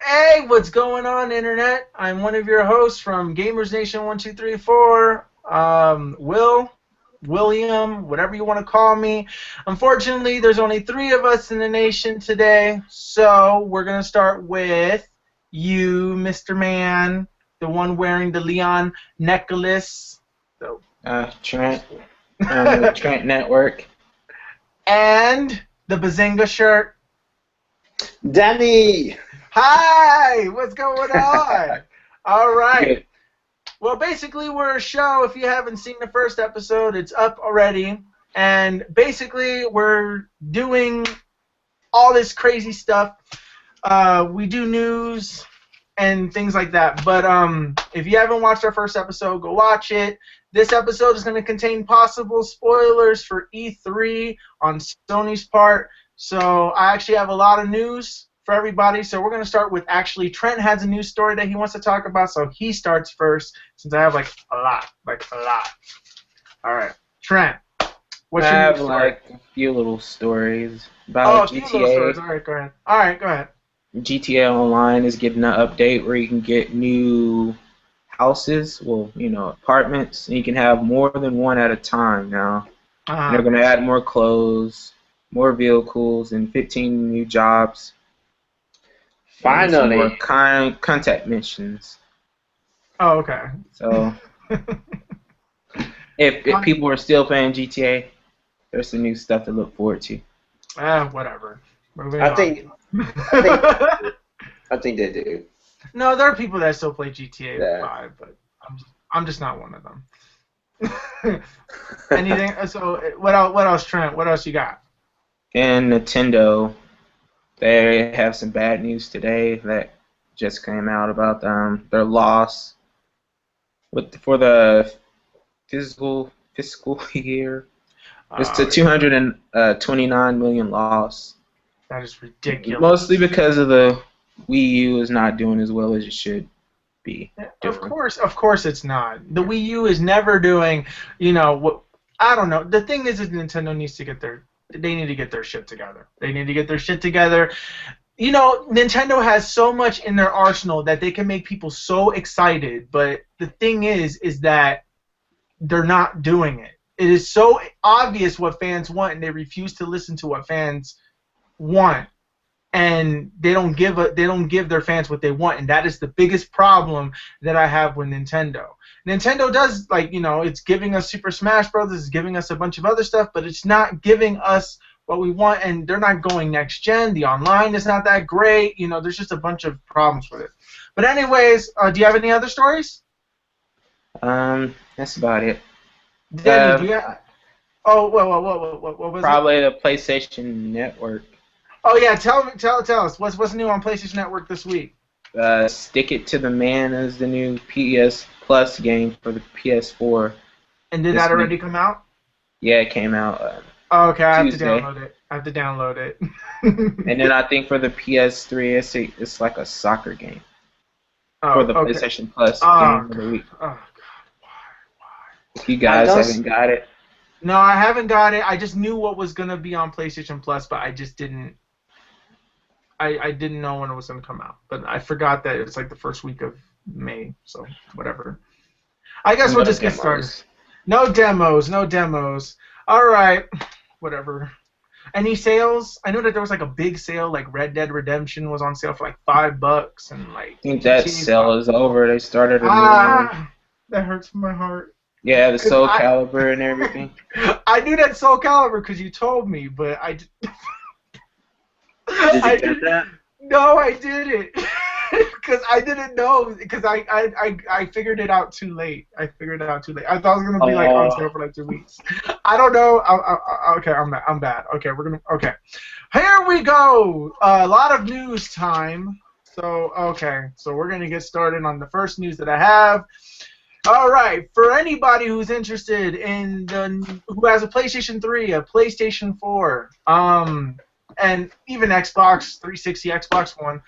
Hey, what's going on, Internet? I'm one of your hosts from Gamers Nation 1234. William, whatever you want to call me. Unfortunately, there's only three of us in the nation today, so we're going to start with you, Mr. Man, the one wearing the Leon necklace. So, Trent, from the Trent Network. and the Bazinga shirt. Danny! Hi, what's going on? All right. Good. Well, basically, we're a show. If you haven't seen the first episode, it's up already. And basically, we're doing all this crazy stuff. We do news and things like that. But if you haven't watched our first episode, go watch it. This episode is going to contain possible spoilers for E3 on Sony's part. So I actually have a lot of news for everybody. So we're going to start with Trent has a news story that he wants to talk about. So he starts first since I have like a lot. All right. Trent, what's I your have news story? like a few little stories Oh, about a few little stories. All right, go ahead. All right, go ahead. GTA Online is getting an update where you can get new houses, apartments, and you can have more than one at a time now. And they're going to add more clothes, more vehicles, and 15 new jobs. And some more Finally! contact missions. Oh, okay. So if people are still playing GTA, there's some new stuff to look forward to. Whatever. Moving I on. think I think they do. No, there are people that still play GTA Yeah. 5, but I'm just not one of them. Anything? So what else, Trent? What else you got? And Nintendo, they have some bad news today that just came out about their loss for the fiscal year. It's a 229 million loss. That is ridiculous. Mostly because of the Wii U is not doing as well as it should be. Of course it's not. The Wii U is never doing, what I don't know. The thing is Nintendo needs to get their shit together. They need to get their shit together. Nintendo has so much in their arsenal that they can make people so excited, but the thing is that they're not doing it. It is so obvious what fans want, and they refuse to listen to what fans want, and they don't give their fans what they want, and that is the biggest problem that I have with Nintendo. Nintendo does, it's giving us Super Smash Bros., it's giving us a bunch of other stuff, but it's not giving us what we want, and they're not going next gen. The online is not that great. There's just a bunch of problems with it. But anyways, do you have any other stories? That's about it. Danny, do you have... Oh, what was it? Probably the PlayStation Network. Oh yeah, tell us what's new on PlayStation Network this week. Stick It to the Man is the new PS Plus game for the PS4. And did that already come out? Yeah, it came out. Okay, I have to Tuesday. download it. And then I think for the PS3, it's like a soccer game for the PlayStation Plus game of the week. Oh God, why? If you guys haven't got it. No, I haven't got it. I just knew what was gonna be on PlayStation Plus, but I just didn't. I didn't know when it was gonna come out, but I forgot that it's like the first week of May, so whatever. I guess we'll just get started. No demos. All right, whatever. Any sales? I know that there was like a big sale, like Red Dead Redemption was on sale for like $5, and like. I think that sale is over. They started a new one. That hurts my heart. Yeah, the Soul Calibur and everything. I knew that Soul Calibur because you told me, but I. Did you get that? No, I didn't. Because I didn't know. Because I figured it out too late. I thought it was gonna be like on sale for like 2 weeks. I don't know. Okay, I'm bad. Okay, okay. Here we go. A lot of news time. So we're gonna get started on the first news that I have. All right, for anybody who's interested in who has a PlayStation 3, a PlayStation 4, and even Xbox 360, Xbox One,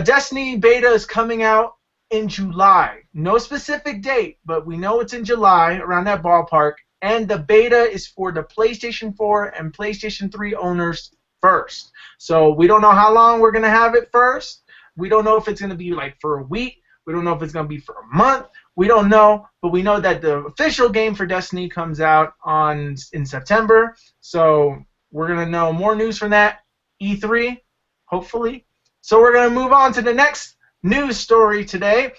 Destiny beta is coming out in July. No specific date, but we know it's in July, around that ballpark. And the beta is for the PlayStation 4 and PlayStation 3 owners first. So we don't know how long we're going to have it first. We don't know if it's going to be like for a week. We don't know if it's going to be for a month. We don't know, but we know that the official game for Destiny comes out in September. So we're going to know more news from that E3, hopefully. So we're going to move on to the next news story today.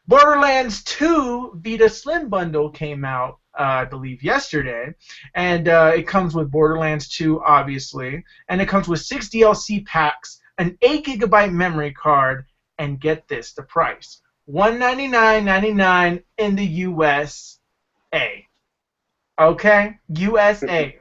Borderlands 2 Vita Slim Bundle came out, I believe, yesterday. And it comes with Borderlands 2, obviously. And it comes with 6 DLC packs, an 8GB memory card, and get this, the price. $199.99 in the USA. Okay? USA.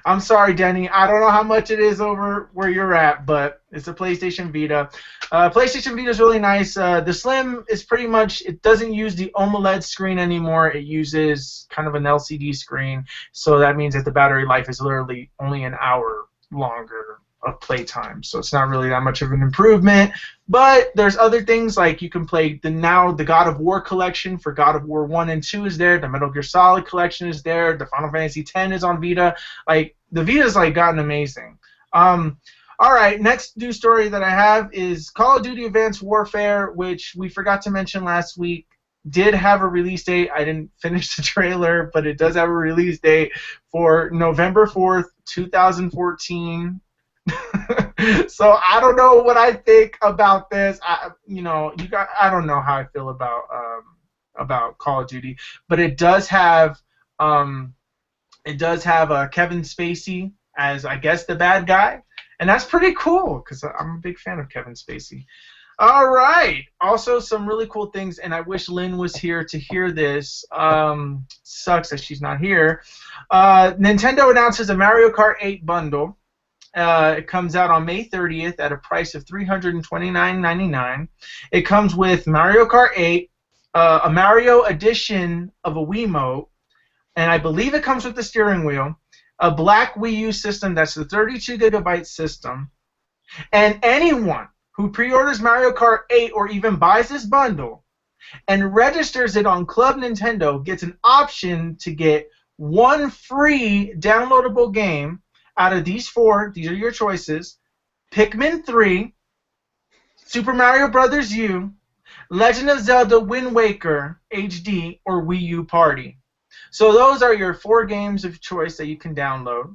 I'm sorry, Denny. I don't know how much it is over where you're at, but it's a PlayStation Vita. PlayStation Vita is really nice. The Slim is pretty much, it doesn't use the OLED screen anymore. It uses kind of an LCD screen. So that means that the battery life is literally only an hour longer of playtime. So it's not really that much of an improvement. But there's other things like you can play the God of War collection for God of War 1 and 2 is there. The Metal Gear Solid collection is there. The Final Fantasy X is on Vita. Like, the Vita's like gotten amazing. All right, next news story that I have is Call of Duty Advanced Warfare, which we forgot to mention last week, did have a release date. I didn't finish the trailer, but it does have a release date for November 4th, 2014. So I don't know what I think about this. I don't know how I feel about Call of Duty, but it does have Kevin Spacey as, I guess, the bad guy, and that's pretty cool because I'm a big fan of Kevin Spacey. All right. Also, some really cool things, and I wish Lynn was here to hear this. Sucks that she's not here. Nintendo announces a Mario Kart 8 bundle. It comes out on May 30th at a price of $329.99. It comes with Mario Kart 8, a Mario edition of a Wiimote, and I believe it comes with the steering wheel, a black Wii U system that's the 32GB system, and anyone who pre-orders Mario Kart 8 or even buys this bundle and registers it on Club Nintendo gets an option to get one free downloadable game out of these four. These are your choices: Pikmin 3, Super Mario Bros. U, Legend of Zelda Wind Waker HD, or Wii U Party. So those are your 4 games of choice that you can download.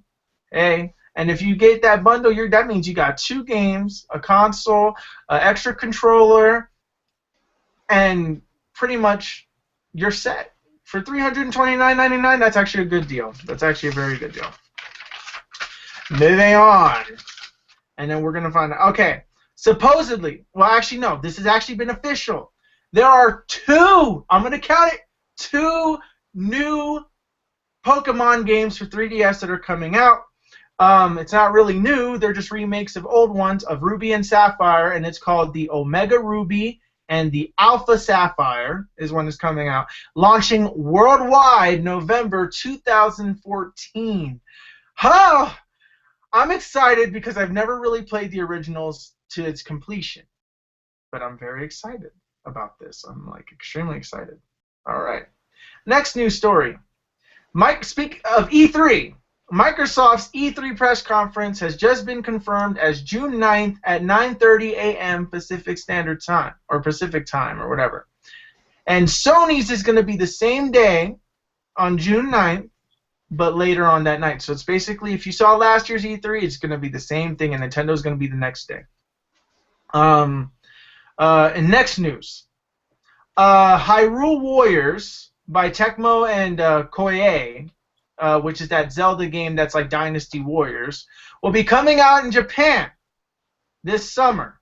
Hey, and if you get that bundle, that means you got 2 games, a console, an extra controller, and pretty much you're set. For $329.99, that's actually a good deal. That's actually a very good deal. Moving on. And then we're going to find out. Okay. Supposedly, well, actually, no. This has actually been official. There are 2, I'm going to count it, 2 new Pokemon games for 3DS that are coming out. It's not really new. They're just remakes of old ones of Ruby and Sapphire, and it's called the Omega Ruby and the Alpha Sapphire is when it's coming out. Launching worldwide November 2014. Oh, I'm excited because I've never really played the originals to its completion. But I'm very excited about this. I'm like extremely excited. All right. Next news story. Speak of E3. Microsoft's E3 press conference has just been confirmed as June 9th at 9:30 a.m. Pacific Standard Time, or Pacific Time, or whatever. And Sony's is going to be the same day on June 9th, but later on that night. So it's basically, if you saw last year's E3, it's going to be the same thing, and Nintendo's going to be the next day. And next news. Hyrule Warriors by Tecmo and Koei, which is that Zelda game that's like Dynasty Warriors, will be coming out in Japan this summer.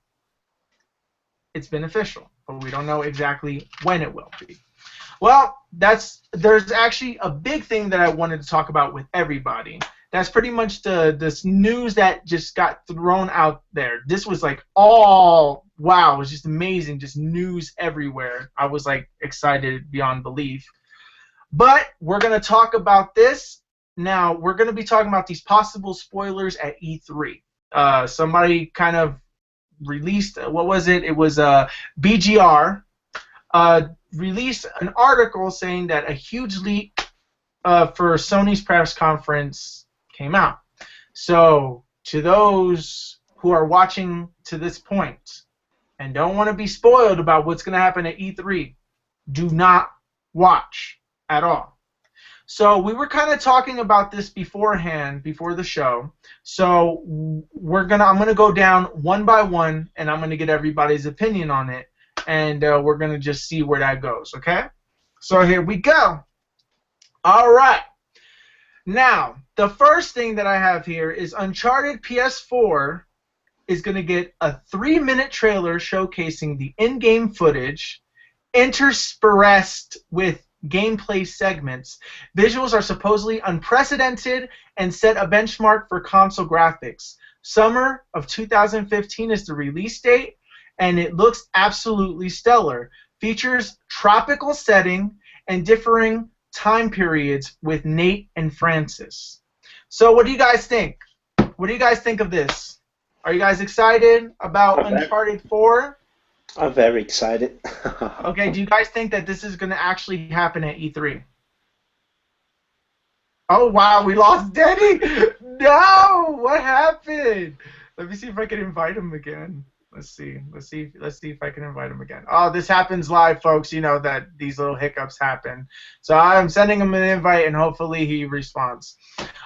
It's been official, but we don't know exactly when it will be. Well, there's actually a big thing that I wanted to talk about with everybody. That's pretty much this news that just got thrown out there. This was like wow, it was just amazing, just news everywhere. I was like excited beyond belief. But we're going to talk about this. Now, we're going to be talking about these possible spoilers at E3. Somebody kind of released, what was it? It was BGR. Released an article saying that a huge leak for Sony's press conference came out. So, to those who are watching to this point and don't want to be spoiled about what's going to happen at E3, do not watch at all. So we were kind of talking about this beforehand, before the show. So I'm gonna go down one by one, and I'm gonna get everybody's opinion on it, and we're gonna just see where that goes. Okay? So here we go. All right. Now the first thing that I have here is Uncharted PS4 is gonna get a 3-minute trailer showcasing the in-game footage, interspersed with gameplay segments. Visuals are supposedly unprecedented and set a benchmark for console graphics. Summer of 2015 is the release date, and it looks absolutely stellar. Features tropical setting and differing time periods with Nate and Francis. So what do you guys think? What do you guys think of this? Are you guys excited about Uncharted 4? I'm very excited. Okay, do you guys think that this is going to actually happen at E3? Oh, wow, we lost Denny! No! What happened? Let me see if I can invite him again. Let's see if I can invite him again. Oh, this happens live, folks. You know that these little hiccups happen. So I'm sending him an invite, and hopefully he responds.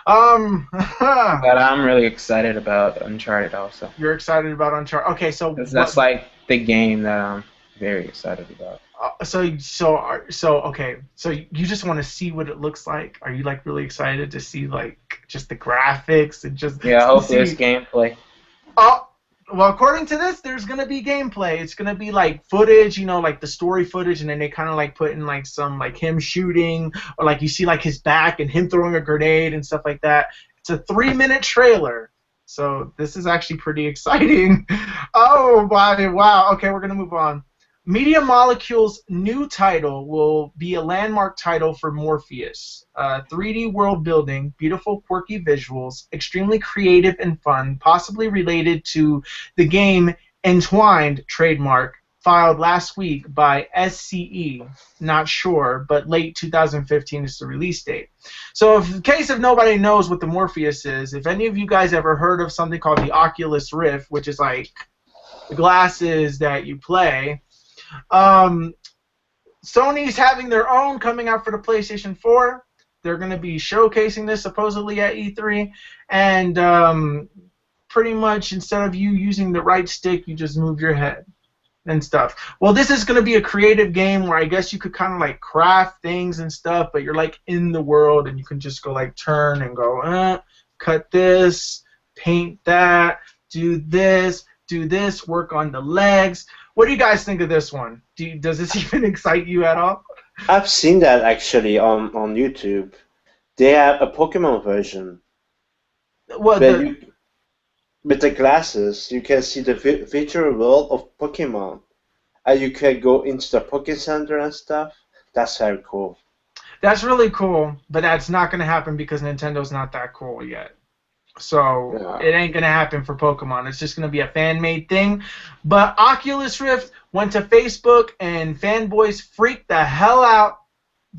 But I'm really excited about Uncharted also. You're excited about Uncharted? Okay, so that's like the game that I'm very excited about. So okay. So you just want to see what it looks like? Are you like really excited to see like just the graphics and just? Yeah, hopefully it's gameplay. Oh. Well, according to this, there's gonna be gameplay. It's gonna be like footage, you know, like the story footage, and then they kind of like put in like some like him shooting, or like you see like his back and him throwing a grenade and stuff like that. It's a 3-minute trailer, so this is actually pretty exciting. Oh my, wow. Okay, we're gonna move on. Media Molecule's new title will be a landmark title for Morpheus. 3D world building, beautiful quirky visuals, extremely creative and fun, possibly related to the game Entwined trademark filed last week by SCE. Not sure, but late 2015 is the release date. So in case if nobody knows what the Morpheus is, if any of you guys ever heard of something called the Oculus Rift, which is like the glasses that you play, Sony's having their own coming out for the PlayStation 4. They're going to be showcasing this supposedly at E3, and pretty much instead of you using the right stick, you just move your head and stuff. Well, this is going to be a creative game where I guess you could kind of like craft things and stuff, but you're like in the world, and you can just go like turn and go, cut this, paint that, do this, work on the legs. What do you guys think of this one? Does this even excite you at all? I've seen that actually on YouTube. They have a Pokemon version. Well, with the glasses, you can see the virtual world of Pokemon. And you can go into the Poke Center and stuff. That's very cool. That's really cool, but that's not going to happen because Nintendo's not that cool yet. So yeah. It ain't going to happen for Pokemon. It's just going to be a fan-made thing. But Oculus Rift went to Facebook, and fanboys freaked the hell out.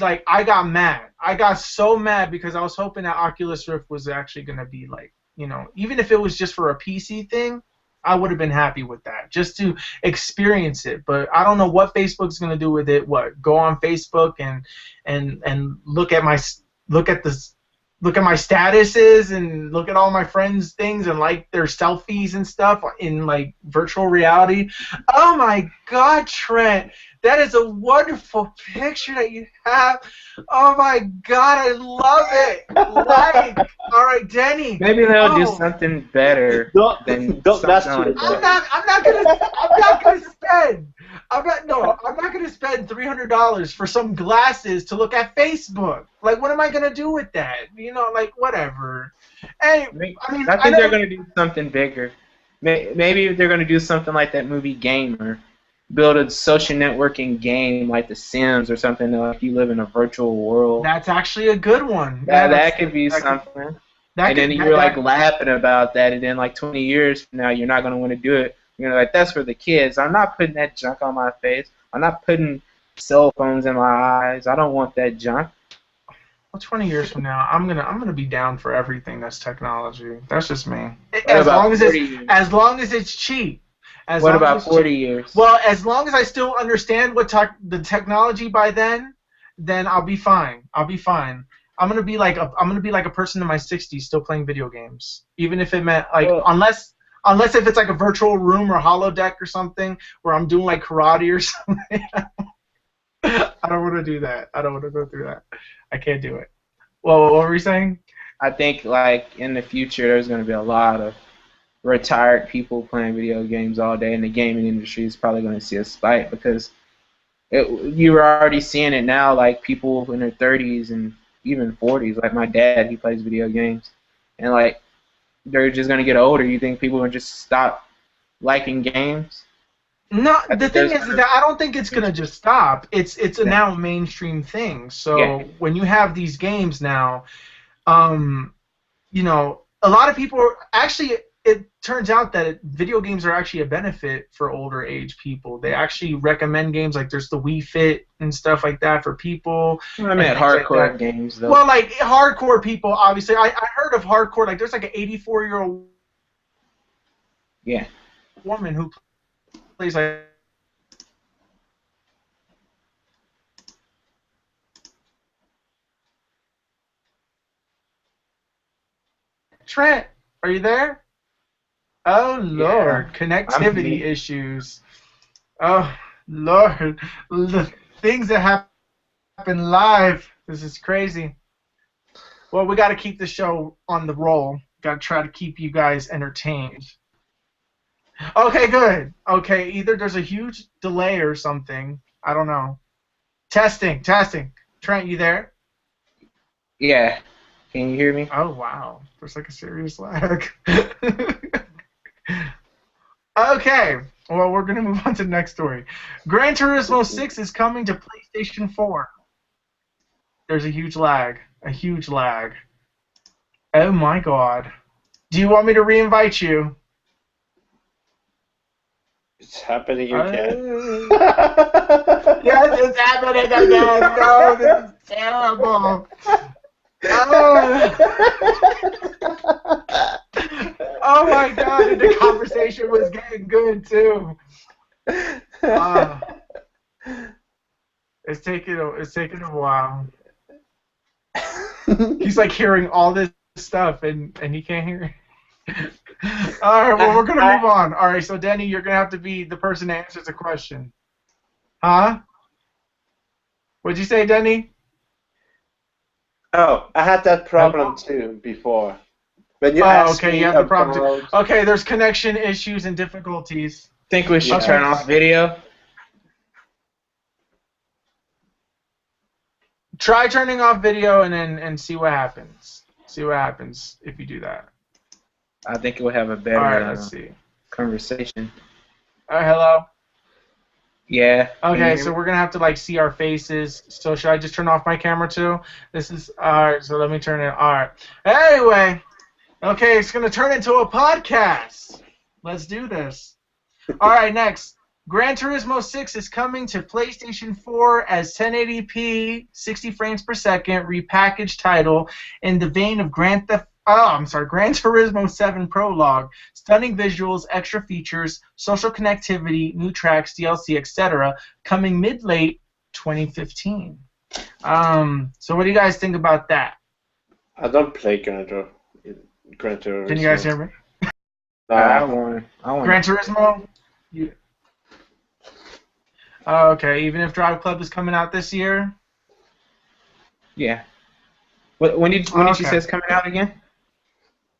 Like, I got mad. I got so mad because I was hoping that Oculus Rift was actually going to be like, you know, even if it was just for a PC thing, I would have been happy with that, just to experience it. But I don't know what Facebook's going to do with it. What, go on Facebook and look at my statuses and look at all my friends' things and like their selfies and stuff in like virtual reality. Oh my God, Trent, that is a wonderful picture that you have. Oh my God, I love it. Like, all right, Denny. Maybe they'll do something better than something like that. I'm not gonna spend. I'm not gonna spend $300 for some glasses to look at Facebook. Like, what am I gonna do with that? You know, like whatever. Hey, I think they're gonna do something bigger. Maybe they're gonna do something like that movie Gamer. Build a social networking game like The Sims or something, like you live in a virtual world. That's actually a good one. That could be something. Then you're like laughing about that, and then like 20 years from now, you're not going to want to do it. You're like, that's for the kids. I'm not putting that junk on my face. I'm not putting cell phones in my eyes. I don't want that junk. Well, 20 years from now, I'm gonna be down for everything that's technology. That's just me. As long as it's cheap. What about 40 years? Well, as long as I still understand the technology by then I'll be fine. I'll be fine. I'm gonna be like a person in my 60s still playing video games, even if it meant like unless if it's like a virtual room or holodeck or something where I'm doing like karate or something. I don't want to do that. I don't want to go through that. I can't do it. Well, what were you saying? I think like in the future there's going to be a lot of retired people playing video games all day, and the gaming industry is probably going to see a spike because you're already seeing it now. Like people in their 30s and even 40s, like my dad, he plays video games, and like they're just going to get older. You think people will just stop liking games? No, the thing is that I don't think it's gonna just stop. It's a now mainstream thing. So when you have these games now, you know, a lot of people actually. It turns out that video games are actually a benefit for older age people. They actually recommend games like there's the Wii Fit and stuff like that for people. I mean, hardcore like games though. Well, like hardcore people, obviously. I heard of hardcore. Like there's like an 84-year-old woman who plays like Trent, are you there? Oh Lord, connectivity issues. Oh Lord, the things that happen live. This is crazy. Well, we got to keep the show on the roll. Got to try to keep you guys entertained. Okay, good. Okay, either there's a huge delay or something. I don't know. Testing. Trent, you there? Yeah. Can you hear me? Oh, wow. There's like a serious lag. Okay. Well, we're going to move on to the next story. Gran Turismo 6 is coming to PlayStation 4. There's a huge lag. Oh, my God. Do you want me to re-invite you? It's happening again. Yes, it's happening again. No, this is terrible. Oh my God! And the conversation was getting good too. It's taking a while. He's like hearing all this stuff and he can't hear. All right, well we're gonna move on. All right, so Denny, you're gonna have to be the person that answers the question. Huh? What'd you say, Denny? Oh, I had that problem too before. When you asked okay, me you have the problem too. Okay, there's connection issues and difficulties. Think we should turn off video? Try turning off video and see what happens. See what happens if you do that. I think it will have a better let's see. Conversation. All right, hello? Yeah. Okay, so we're going to have to, like, see our faces. So should I just turn off my camera, too? This is... All right, so let me turn it... All right. Anyway. Okay, it's going to turn into a podcast. Let's do this. All right, next. Gran Turismo 6 is coming to PlayStation 4 as 1080p, 60 frames per second, repackaged title in the vein of Gran Turismo 7 Prologue. Stunning visuals, extra features, social connectivity, new tracks, DLC, etc. Coming mid-late 2015. So what do you guys think about that? I don't play Gran Turismo. Can you guys hear me? I want Gran Turismo? Yeah. Okay, even if Drive Club is coming out this year? Yeah. When did you say it's coming out again?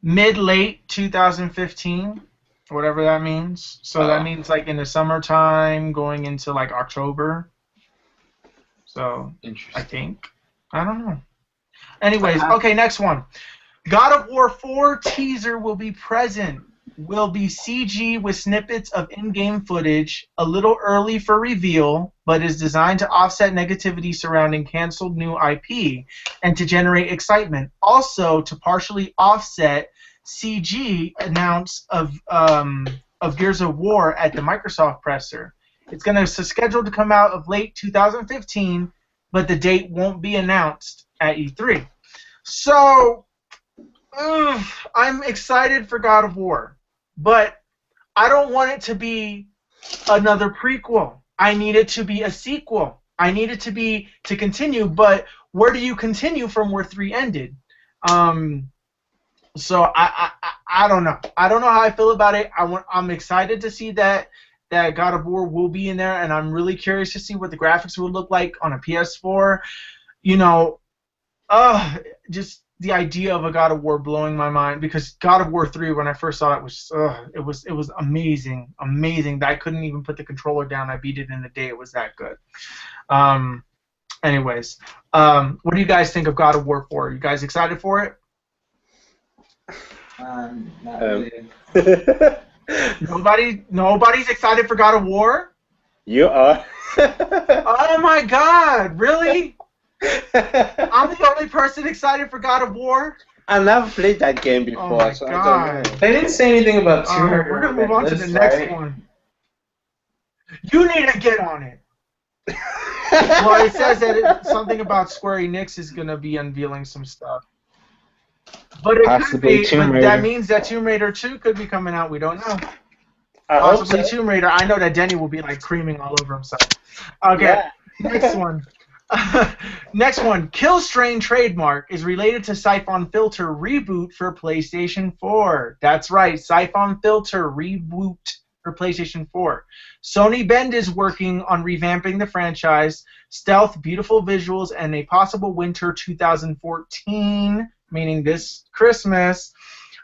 Mid-late 2015, whatever that means. So that means like in the summertime, going into like October. So I think. I don't know. Anyways, okay, next one. God of War 4 teaser will be present. Will be CG with snippets of in-game footage, a little early for reveal, but is designed to offset negativity surrounding canceled new IP and to generate excitement. Also, to partially offset CG announce of Gears of War at the Microsoft presser. It's scheduled to come out of late 2015, but the date won't be announced at E3. So, I'm excited for God of War. But I don't want it to be another prequel. I need it to be a sequel. I need it to continue, but where do you continue from where 3 ended? So I don't know. I don't know how I feel about it. I'm excited to see that God of War will be in there, and I'm really curious to see what the graphics will look like on a PS4. You know, just the idea of a God of War blowing my mind, because God of War 3, when I first saw it, was amazing that I couldn't even put the controller down. I beat it in a day. It was that good. Anyways, what do you guys think of God of War 4? You guys excited for it? Not really. Nobody's excited for God of War? You are. Oh my God! Really? I'm the only person excited for God of War? I never played that game before, Oh my so God. I don't know. They didn't say anything about Tomb Raider. We're gonna move on to the next one. You need to get on it. Well, it says that something about Square Enix is gonna be unveiling some stuff. But it Possibly could be, Tomb but Raider. that means that Tomb Raider 2 could be coming out. We don't know. I hope Possibly so. Tomb Raider. I know that Denny will be like creaming all over himself. Okay, Yeah. next one. Next one. Killstrain trademark is related to Siphon Filter reboot for PlayStation 4. That's right, Siphon Filter reboot for PlayStation 4. Sony Bend is working on revamping the franchise, stealth, beautiful visuals, and a possible winter 2014, meaning this Christmas.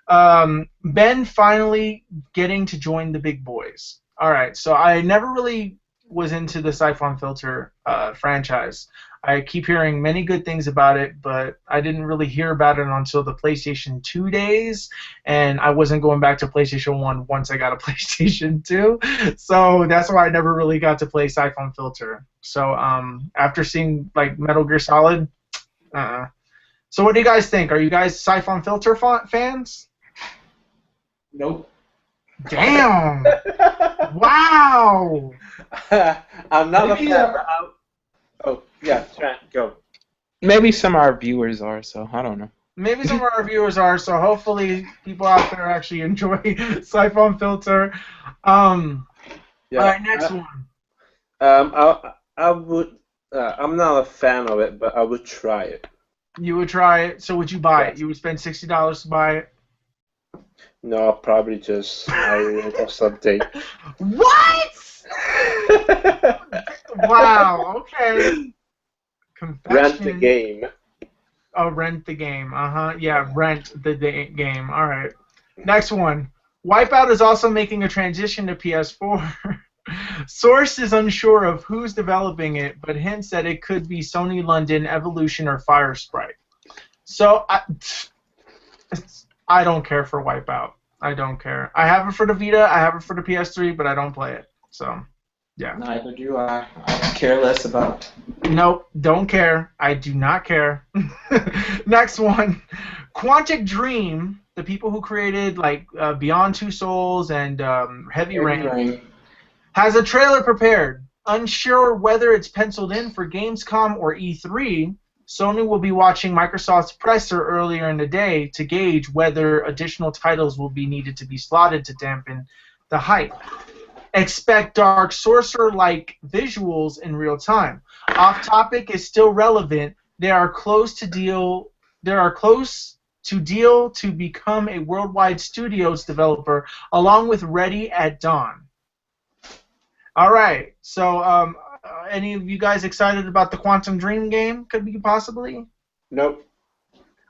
Ben finally getting to join the big boys. All right, so I never really was into the Siphon Filter franchise. I keep hearing many good things about it, but I didn't really hear about it until the PlayStation 2 days, and I wasn't going back to PlayStation 1 once I got a PlayStation 2, so that's why I never really got to play Siphon Filter. So after seeing like Metal Gear Solid, So what do you guys think? Are you guys Siphon Filter fans? Nope. Damn! Wow! I'm not a Maybe, fan. Oh, yeah, Trent, go. Maybe some of our viewers are, so I don't know. Maybe some of our viewers are, so hopefully people out there actually enjoy Siphon Filter. Yeah, Alright, next one. I would. I'm not a fan of it, but I would try it. You would try it, so would you buy Yes. it? You would spend $60 to buy it? No, probably just pirate or something. What? Wow, okay. Confession. Rent the game. Oh, rent the game. Yeah, rent the game. All right. Next one. Wipeout is also making a transition to PS4. Source is unsure of who's developing it, but hints that it could be Sony London, Evolution, or Firesprite. So I don't care for Wipeout. I don't care. I have it for the Vita. I have it for the PS3, but I don't play it. So, yeah. Neither do I. I care less about it. Nope, don't care. I do not care. Next one. Quantic Dream, the people who created like Beyond Two Souls and Heavy Rain, has a trailer prepared. Unsure whether it's penciled in for Gamescom or E3, Sony will be watching Microsoft's presser earlier in the day to gauge whether additional titles will be needed to be slotted to dampen the hype. Expect Dark Sorcerer-like visuals in real time. Off Topic is still relevant. They are close to deal to become a worldwide studios developer, along with Ready at Dawn. All right. So, any of you guys excited about the Quantum Dream game? Could be possibly. Nope.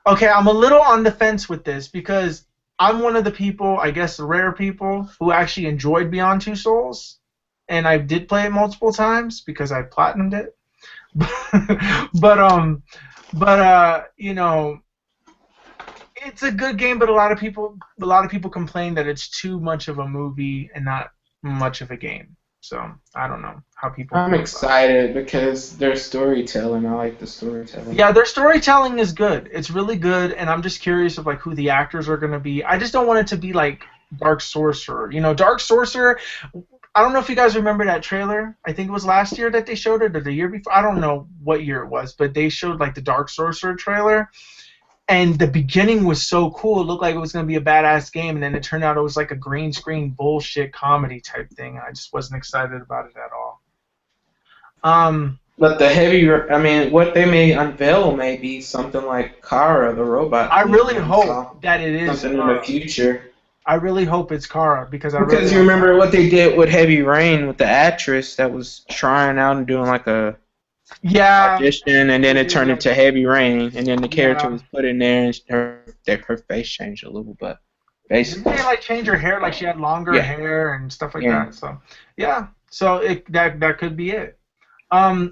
Okay, I'm a little on the fence with this because I'm one of the people, I guess the rare people, who actually enjoyed Beyond Two Souls, and I did play it multiple times because I platinumed it. but you know, it's a good game, but a lot of people complain that it's too much of a movie and not much of a game. So I don't know how people. I'm excited because their storytelling. I like the storytelling. Yeah, their storytelling is good. It's really good, and I'm just curious of like who the actors are gonna be. I just don't want it to be like Dark Sorcerer. You know, Dark Sorcerer. I don't know if you guys remember that trailer. I think it was last year that they showed it, or the year before. I don't know what year it was, but they showed like the Dark Sorcerer trailer, And the beginning was so cool. It looked like it was going to be a badass game, and then it turned out it was like a green screen bullshit comedy type thing. I just wasn't excited about it at all. But what they may unveil may be something like Kara, the robot. I really hope that it is something in the future. I really hope it's Kara because you remember what they did with Heavy Rain with the actress that was trying out and doing like a audition, and then it turned into Heavy Rain, and then the character was put in there, and her face changed a little, but basically. Didn't they like change her hair? Like she had longer hair and stuff like that. So that could be it.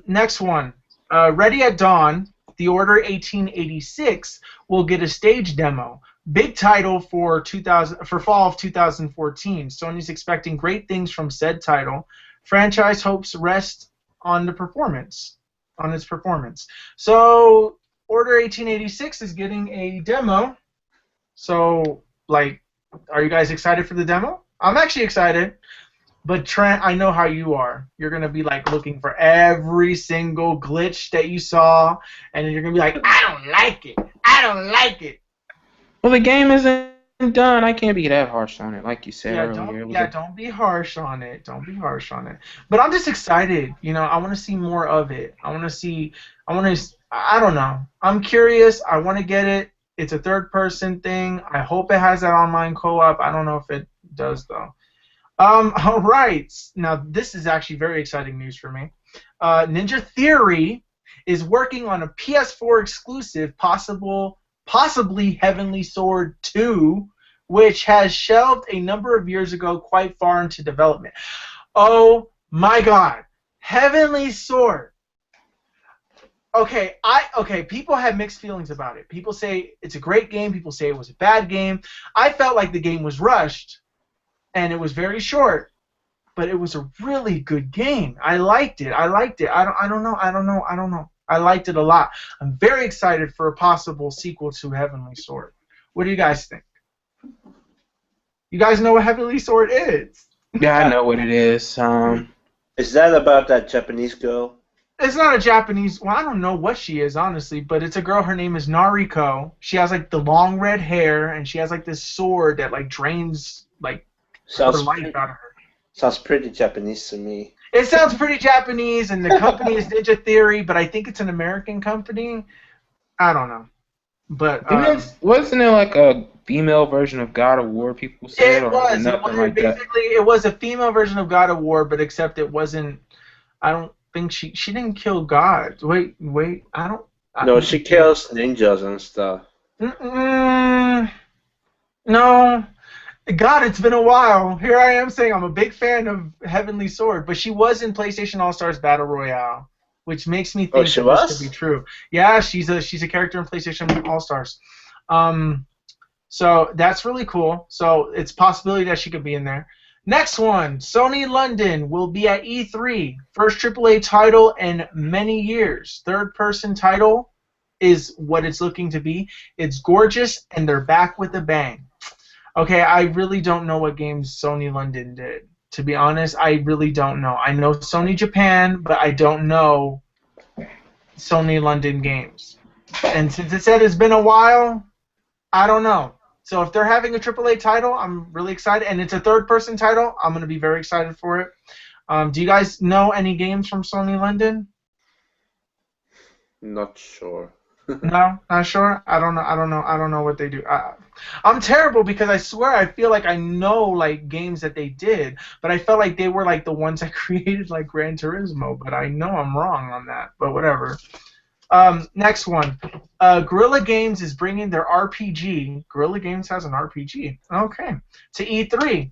Next one, Ready at Dawn, The Order 1886 will get a stage demo. Big title for fall of 2014. Sony's expecting great things from said title. Franchise hopes rest on its performance. So Order 1886 is getting a demo. So are you guys excited for the demo? I'm actually excited. But Trent, I know how you are. You're gonna be looking for every single glitch that you saw, and then you're gonna be like, I don't like it. Well, the game isn't done. I can't be that harsh on it, like you said earlier. Don't be harsh on it. But I'm just excited. I want to see more of it. I don't know. I'm curious. I want to get it. It's a third-person thing. I hope it has that online co-op. I don't know if it does, though. All right. Now, this is actually very exciting news for me. Ninja Theory is working on a PS4 exclusive, possibly Heavenly Sword 2, which has shelved a number of years ago quite far into development. Oh my God, Heavenly Sword. Okay, people have mixed feelings about it. People say it's a great game. People say it was a bad game. I felt like the game was rushed, and it was very short, but it was a really good game. I liked it. I don't know. I liked it a lot. I'm very excited for a possible sequel to Heavenly Sword. What do you guys think? You guys know what Heavenly Sword is? Yeah, I know what it is. Is that about that Japanese girl? It's not a Japanese. Well, I don't know what she is, honestly, but it's a girl. Her name is Nariko. She has the long red hair, and she has this sword that drains her life out of her. Sounds pretty Japanese to me. It sounds pretty Japanese, and the company is Ninja Theory, but I think it's an American company. I don't know. But wasn't it a female version of God of War, people said? It was a female version of God of War, but except it wasn't. I don't think she didn't kill God. Wait, No, she kills ninjas and stuff. No. God, it's been a while. Here I am saying I'm a big fan of Heavenly Sword, but she was in PlayStation All-Stars Battle Royale, which makes me think this could be true. Yeah, she's a character in PlayStation All-Stars. So that's really cool. So it's a possibility that she could be in there. Next one, Sony London will be at E3. First AAA title in many years. Third-person title is what it's looking to be. It's gorgeous, and they're back with a bang. Okay, I really don't know what games Sony London did. To be honest, I really don't know. I know Sony Japan, but I don't know Sony London games. And since it said it's been a while, I don't know. So if they're having a AAA title, I'm really excited. And it's a third-person title, I'm going to be very excited for it. Do you guys know any games from Sony London? Not sure. No, not sure. I don't know what they do. I'm terrible because I swear I feel like I know games that they did, but I felt like they were the ones that created Gran Turismo. But I know I'm wrong on that. But whatever. Next one. Guerrilla Games is bringing their RPG. Guerrilla Games has an RPG. Okay. To E3.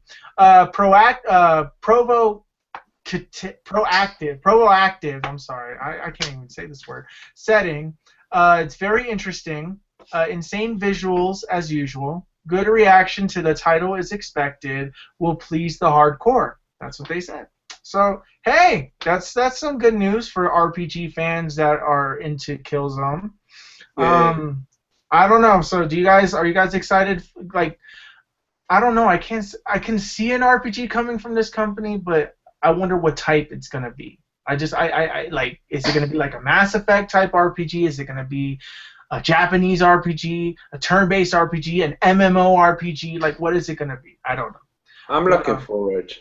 Proactive. I'm sorry. I can't even say this word. Setting. It's very interesting. Insane visuals as usual. Good reaction to the title is expected. Will please the hardcore. That's what they said. So hey, that's some good news for RPG fans that are into Killzone. Yeah. I don't know. So are you guys excited? I don't know. I can see an RPG coming from this company, but I wonder what type it's gonna be. Is it gonna be a Mass Effect type RPG? Is it gonna be a Japanese RPG, a turn-based RPG, an MMO RPG? Like, what is it going to be? I don't know. I'm looking forward.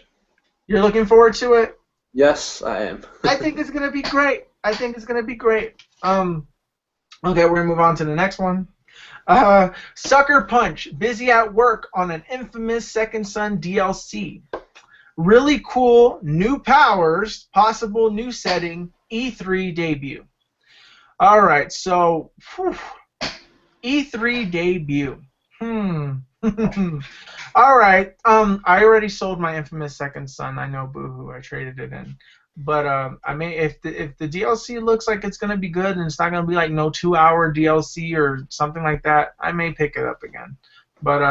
You're looking forward to it? Yes, I am. I think it's going to be great. Okay, we're going to move on to the next one. Sucker Punch, busy at work on an infamous Second Son DLC. Really cool, new powers, possible new setting, E3 debut. All right, so E3 debut. All right. I already sold my infamous Second Son. I know, boo-hoo. I traded it in. But I mean, if the DLC looks like it's gonna be good and it's not gonna be like no 2-hour DLC or something like that, I may pick it up again. But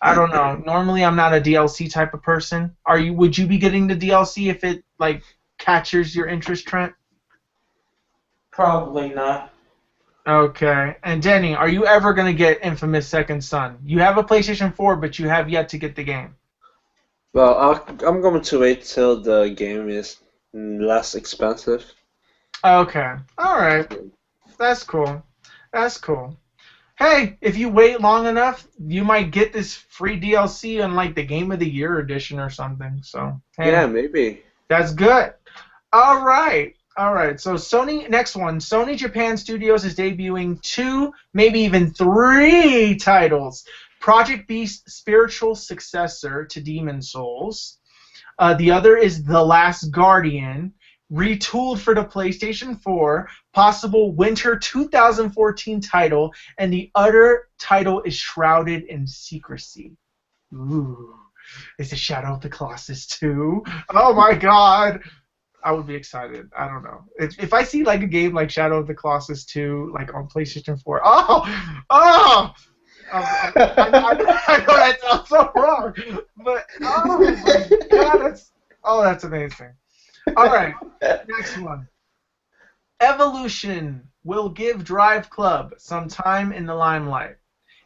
I don't know. Normally, I'm not a DLC type of person. Would you be getting the DLC if it like catches your interest, Trent? Probably not. Okay. And Denny, are you ever going to get Infamous Second Son? You have a PlayStation 4, but you have yet to get the game. Well, I'm going to wait till the game is less expensive. Okay. All right. That's cool. Hey, if you wait long enough, you might get this free DLC on like the Game of the Year edition or something. So hey, yeah, maybe. That's good. All right. So next one. Sony Japan Studios is debuting 2, maybe even 3 titles. Project Beast, spiritual successor to Demon Souls. The other is The Last Guardian, retooled for the PlayStation 4, possible winter 2014 title, and the other title is shrouded in secrecy. Ooh, is it Shadow of the Colossus 2? Oh my god! I would be excited. I don't know. If I see like a game like Shadow of the Colossus 2, like on PlayStation 4, I know that sounds so wrong, but oh my god, that's amazing. All right, next one. Evolution will give Drive Club some time in the limelight.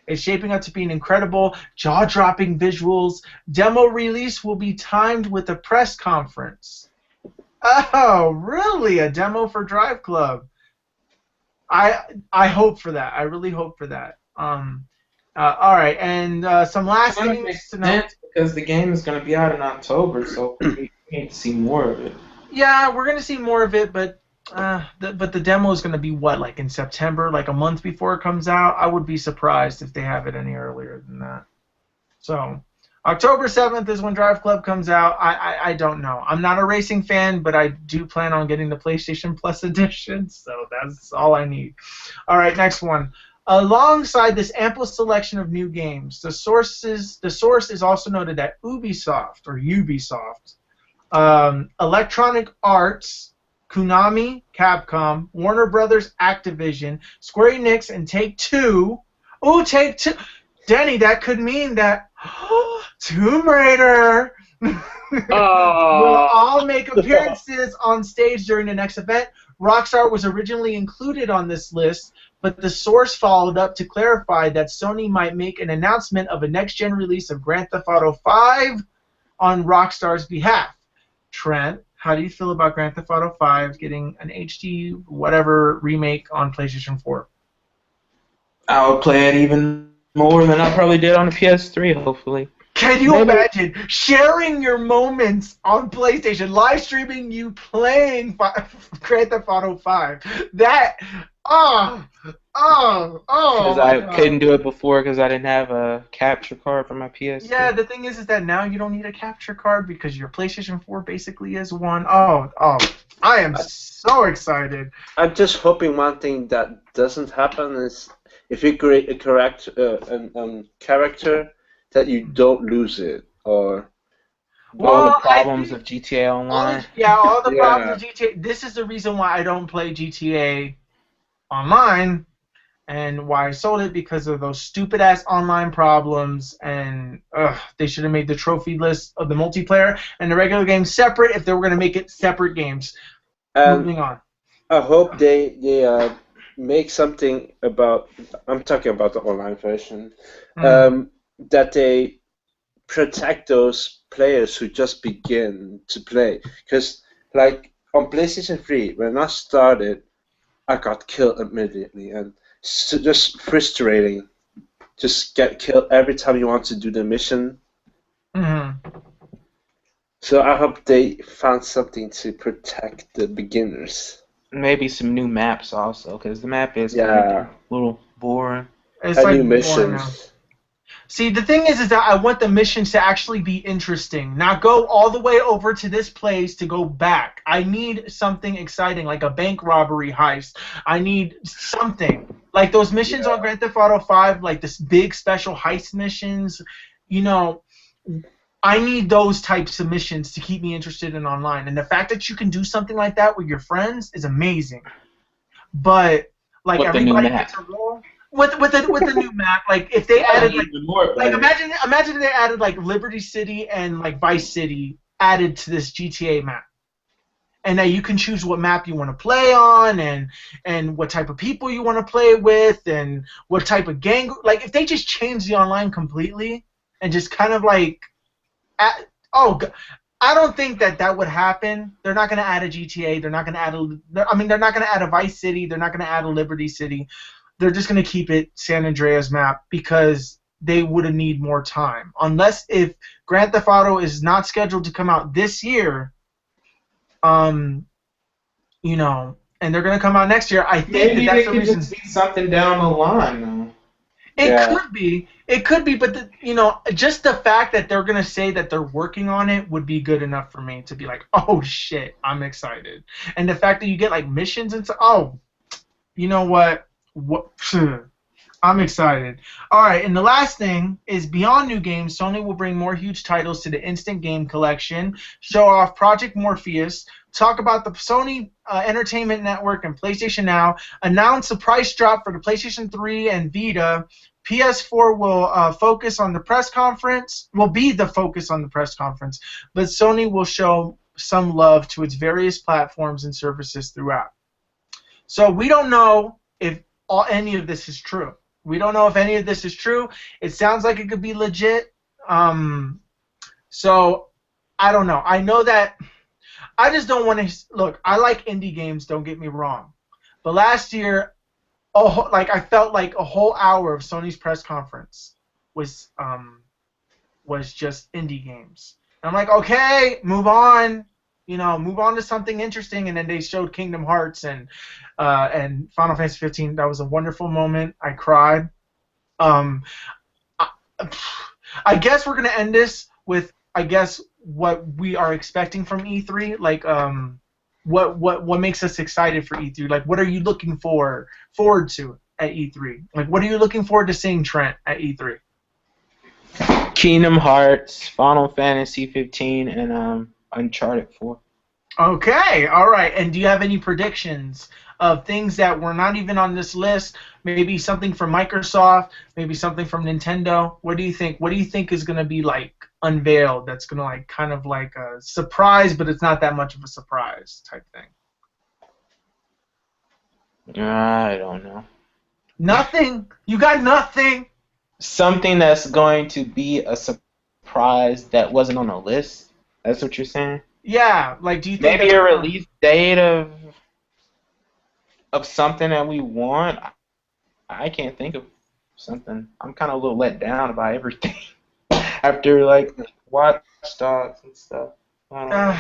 It's shaping up to be an incredible, jaw-dropping visuals. Demo release will be timed with a press conference. Oh, really? A demo for Drive Club? I hope for that. I really hope for that. All right, and some last things to know. Because the game is going to be out in October, so we need to see more of it. Yeah, we're going to see more of it, but the demo is going to be what, like in September, like a month before it comes out? I would be surprised if they have it any earlier than that. So October 7th is when Drive Club comes out. I don't know. I'm not a racing fan, but I do plan on getting the PlayStation Plus edition, so that's all I need. All right, next one. Alongside this ample selection of new games, the source is also noted that Ubisoft, Electronic Arts, Konami, Capcom, Warner Brothers, Activision, Square Enix, and Take-Two. Ooh, Take-Two. Denny, that could mean that Tomb Raider will all make appearances on stage during the next event. Rockstar was originally included on this list, but the source followed up to clarify that Sony might make an announcement of a next-gen release of Grand Theft Auto 5 on Rockstar's behalf. Trent, how do you feel about Grand Theft Auto 5 getting an HD whatever remake on PlayStation 4? I would play it even more than I probably did on the PS3, hopefully. Can you imagine sharing your moments on PlayStation, live streaming you playing Grand Theft Auto 5? That, Because I couldn't do it before because I didn't have a capture card for my PS3. Yeah, the thing is that now you don't need a capture card because your PlayStation 4 basically is one. I am so excited. I'm just hoping one thing that doesn't happen is if you create a correct character, that you don't lose it, or all the problems of GTA Online. All the problems of GTA. This is the reason why I don't play GTA Online, and why I sold it, because of those stupid-ass online problems, and they should have made the trophy list of the multiplayer and the regular game separate if they were going to make it separate games. Moving on. I hope they make something about, I'm talking about the online version, that they protect those players who just begin to play. Because, like, on PlayStation 3, when I started, I got killed immediately. And just frustrating. Just get killed every time you want to do the mission. Mm-hmm. So I hope they found something to protect the beginners. Maybe some new maps also, because the map is Yeah. a little boring. It's And like new boring now. missions. See, the thing is that I want the missions to actually be interesting, not go all the way over to this place to go back. I need something exciting, like a bank robbery heist. I need something. Like those missions on Grand Theft Auto 5, like this big special heist missions, you know, I need those types of missions to keep me interested in online. And the fact that you can do something like that with your friends is amazing. But like With everybody gets a role. With the new map, like if they added like imagine if they added like Liberty City and like Vice City added to this GTA map, and that you can choose what map you want to play on and what type of people you want to play with and what type of gang. Like if they just change the online completely and just kind of like, I don't think that would happen. They're not going to add a GTA. They're not going to add they're not going to add a Vice City. They're not going to add a Liberty City. They're just going to keep it San Andreas map because they would need more time. Unless if Grand Theft Auto is not scheduled to come out this year, and they're going to come out next year, I think Maybe that's the could reason. just be something down the line, though. It could be, but just the fact that they're going to say that they're working on it would be good enough for me to be like, oh shit, I'm excited. And the fact that you get like missions and stuff, you know what? I'm excited. Alright, and the last thing is beyond new games, Sony will bring more huge titles to the Instant Game Collection, show off Project Morpheus, talk about the Sony Entertainment Network and PlayStation Now, announce a price drop for the PlayStation 3 and Vita. PS4 will focus on the press conference, will be the focus on the press conference, but Sony will show some love to its various platforms and services throughout. So we don't know if any of this is true. We don't know if any of this is true. It sounds like it could be legit. So I don't know. I know that I just don't want to look. I like indie games. Don't get me wrong. But last year, I felt like a whole hour of Sony's press conference was just indie games. And I'm like, okay, move on. Move on to something interesting. And then they showed Kingdom Hearts and Final Fantasy 15. That was a wonderful moment. I cried. I guess we're gonna end this with what we are expecting from E3. Like what makes us excited for E3? Like what are you looking forward to at E3? Like what are you looking forward to seeing, Trent, at E3? Kingdom Hearts, Final Fantasy 15, and Uncharted 4. Okay, all right. And do you have any predictions of things that were not even on this list? Maybe something from Microsoft, maybe something from Nintendo. What do you think? What do you think is going to be like unveiled? That's going to like kind of like a surprise, but it's not that much of a surprise type thing. I don't know. Nothing. You got nothing. Something that's going to be a surprise that wasn't on the list. That's what you're saying? Yeah. Like, do you think maybe a release date of something that we want? I can't think of something. I'm kind of a little let down about everything after like Watch Dogs and stuff. I don't know.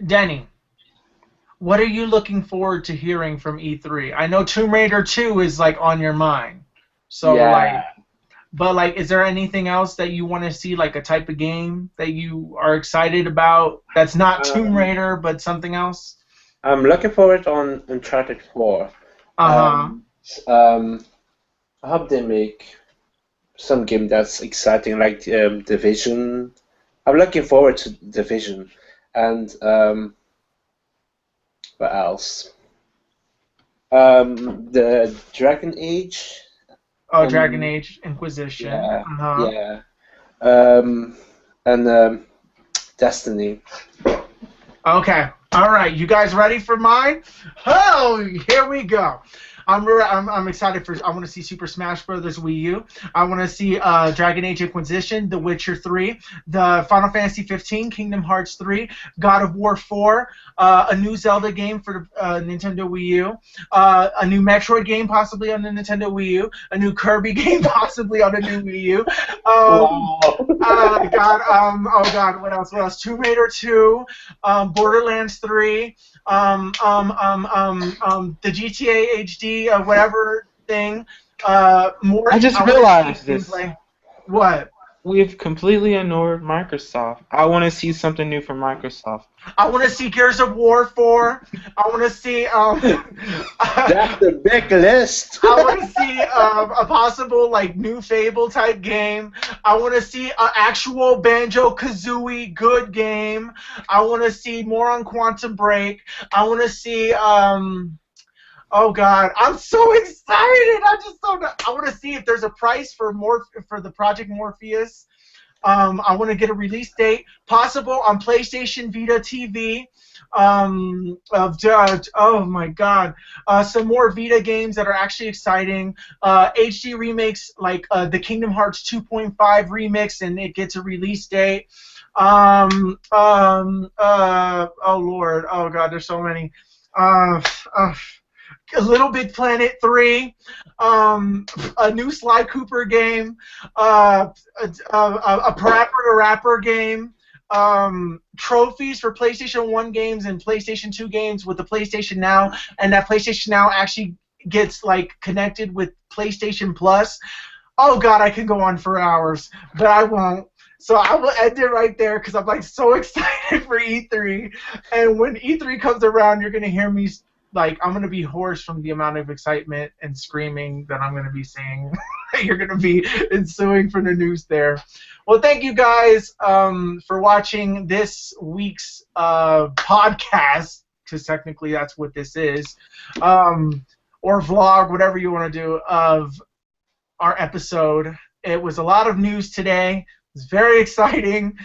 Denny, what are you looking forward to hearing from E3? I know Tomb Raider 2 is like on your mind. So but is there anything else that you want to see, like a type of game that you are excited about that's not Tomb Raider but something else? I'm looking forward on Uncharted 4. I hope they make some game that's exciting, like Division. I'm looking forward to Division, and what else? The Dragon Age. Oh, Dragon Age Inquisition. Yeah. And Destiny. Okay. All right. You guys ready for mine? Oh, here we go. I'm excited for. I want to see Super Smash Bros. Wii U. I want to see Dragon Age Inquisition, The Witcher 3, the Final Fantasy 15, Kingdom Hearts 3, God of War 4, a new Zelda game for Nintendo Wii U, a new Metroid game possibly on the Nintendo Wii U, a new Kirby game possibly on the new Wii U. Wow. Oh God, what else? What else? Tomb Raider 2, Borderlands 3, the GTA HD, whatever thing. More. I just realized this. Gameplay. What? We've completely ignored Microsoft. I want to see something new from Microsoft. I want to see Gears of War 4. I want to see. That's the big list. I want to see a possible like new Fable type game. I want to see an actual Banjo-Kazooie good game. I want to see more on Quantum Break. I want to see. Oh God, I'm so excited! I want to see if there's a price for the Project Morpheus. I want to get a release date, possible on PlayStation Vita TV. Oh my God, some more Vita games that are actually exciting. HD remakes like the Kingdom Hearts 2.5 remix, and it gets a release date. Oh Lord, oh God, there's so many. A Little Big Planet 3, a new Sly Cooper game, a Parappa game, trophies for PlayStation 1 games and PlayStation 2 games with the PlayStation Now, and that PlayStation Now actually gets like connected with PlayStation Plus. Oh God, I can go on for hours, but I won't. So I will end it right there because I'm like so excited for E3, and when E3 comes around, you're gonna hear me. Like, I'm going to be hoarse from the amount of excitement and screaming that I'm going to be seeing. You're going to be ensuing from the news there. Well, thank you guys for watching this week's podcast, because technically that's what this is, or vlog, whatever you want to do, of our episode. It was a lot of news today. It was very exciting.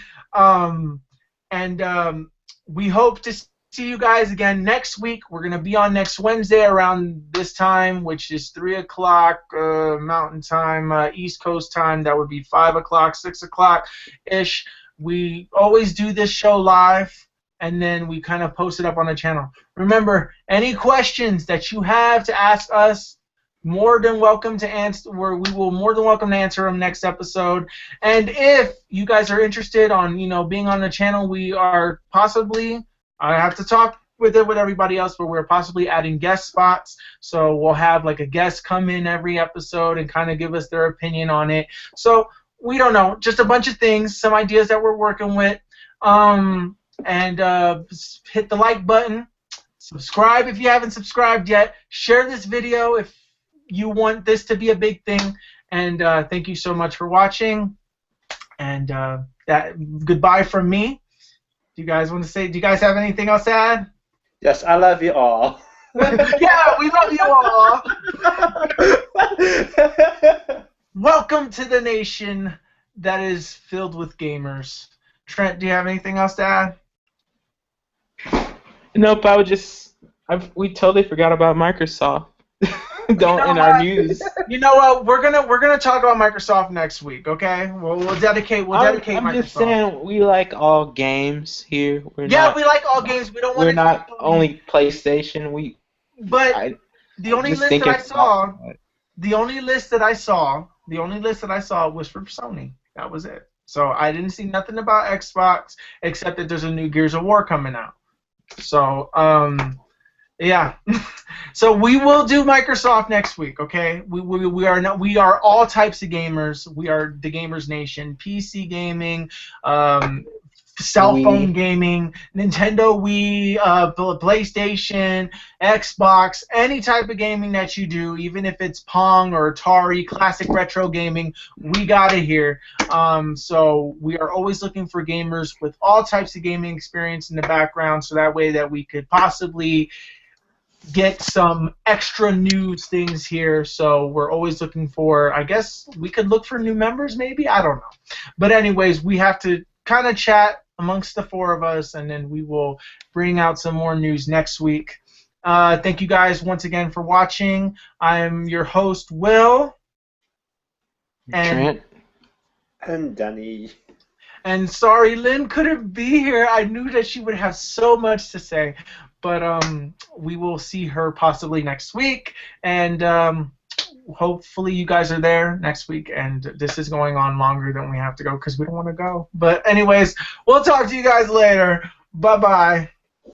We hope to see you guys again next week. We're going to be on next Wednesday around this time, which is 3 o'clock Mountain Time, East Coast time. That would be 5 o'clock, 6 o'clock-ish. We always do this show live, and then we kind of post it up on the channel. Remember, any questions that you have to ask us, more than welcome to answer. We will more than welcome to answer them next episode. And if you guys are interested on, being on the channel, we are possibly, I have to talk with everybody else, but we're possibly adding guest spots. So we'll have like a guest come in every episode and kind of give us their opinion on it. So we don't know, just a bunch of things, some ideas that we're working with. And hit the like button. Subscribe if you haven't subscribed yet. Share this video if you want this to be a big thing. And thank you so much for watching. And goodbye from me. Do you guys want to say? Do you guys have anything else to add? Yes, I love you all. Yeah, we love you all. Welcome to the nation that is filled with gamers. Trent, do you have anything else to add? Nope. We totally forgot about Microsoft. In our news. You know what? We're gonna talk about Microsoft next week, okay? We'll dedicate Microsoft. I'm just saying we like all games here. We like all games. We don't want. We're not only PlayStation. The only list that I saw was for Sony. That was it. So I didn't see nothing about Xbox except that there's a new Gears of War coming out. So yeah. So we will do Microsoft next week, okay? We are all types of gamers. We are the Gamers Nation. PC gaming, cell phone gaming, Nintendo Wii, PlayStation, Xbox, any type of gaming that you do, even if it's Pong or Atari, classic retro gaming, we got it here. So we are always looking for gamers with all types of gaming experience in the background, so that way that we could possibly get some extra news things here. So we're always looking for, I guess we could look for new members maybe, I don't know. But anyways, we have to kind of chat amongst the four of us, and then we will bring out some more news next week. Thank you guys once again for watching. I'm your host, Will. Trent. And Danny. And sorry, Lynn couldn't be here. I knew that she would have so much to say. But we will see her possibly next week. And hopefully you guys are there next week. And this is going on longer than we have to go because we don't want to go. But anyways, we'll talk to you guys later. Bye-bye.